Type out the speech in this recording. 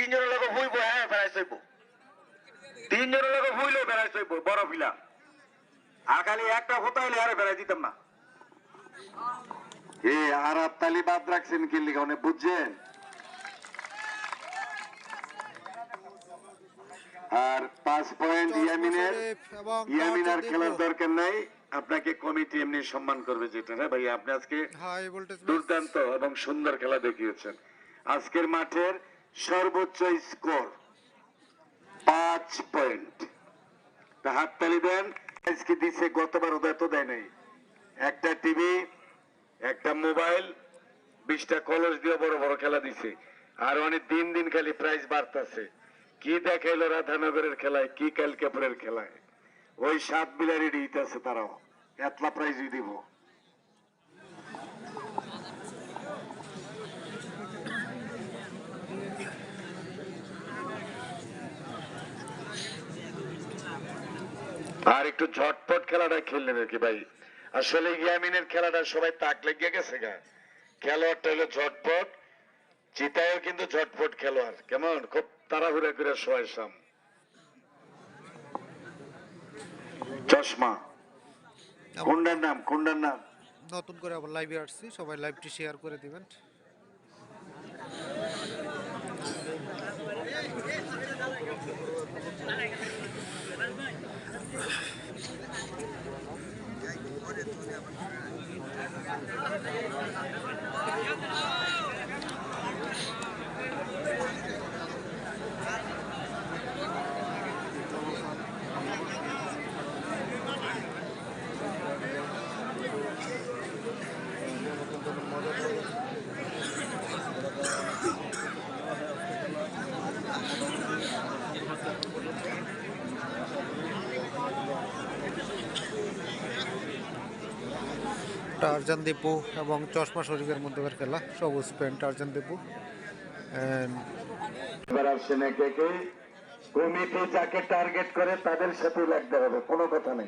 তিনজনের লোক ভুইব, হ্যাঁ বেড়াই চইব, তিনজনের লোক ভুইলেও বেড়াই চইব, বড় ফিলা। আর খালি একটা হতা হলে আরে বেড়াই দিতাম না। আর তালি বাদ রাখছেন কি লিখা অনেক বুঝছেন। আর 5 পয়েন্ট ইয়ামিনের খেলার দরকার নাই, আপনাকে কমিটি এমনি সম্মান করবে যেটা। হ্যাঁ ভাই, আপনি আজকে দুর্দান্ত এবং সুন্দর খেলা দেখিয়েছেন। আজকের মাঠের সর্বোচ্চ স্কোর 5 পয়েন্ট। তা হাততালি দেন। আজকে দিছে, গতবার এত দেয় নাই। একটা টিভি, একটা মোবাইল, 20টা কলস দিয়ে বড় বড় খেলা দিছে। আর অনেক দিন দিন খালি প্রাইজ বাড়তেছে। কি দেখাইলো রাধানগরের খেলায়, কি কালকাপুরের খেলায়, ওই 7 বিলারি দিতেছে তারাও, এতলা প্রাইজই দিব। আর একটু ঝটপট খেলাটা খেললে নাকি ভাই। আসলে ইয়ামিনের খেলাটা সবাই তাক লেগে গেছে গা। খেলোয়াড়টা হলো ঝটপট, চিতায়ও কিন্তু ঝটপট খেলোয়াড়, কেমন খুব তাড়াহুড়া করে শোয়াইসাম। চশমা কোনটার নাম, কোনটার নাম? নতুন করে আবার লাইভে আসছি, সবাই লাইভটি শেয়ার করে দিবেন। টারজান দীপু এবং চশমা শরীফের মধ্যকার খেলা, সবুজ প্যান্ট টারজান দীপু। কমিটি যাকে টার্গেট করে তাদের সাথে লাগতে হবে, কোনো কথা নেই।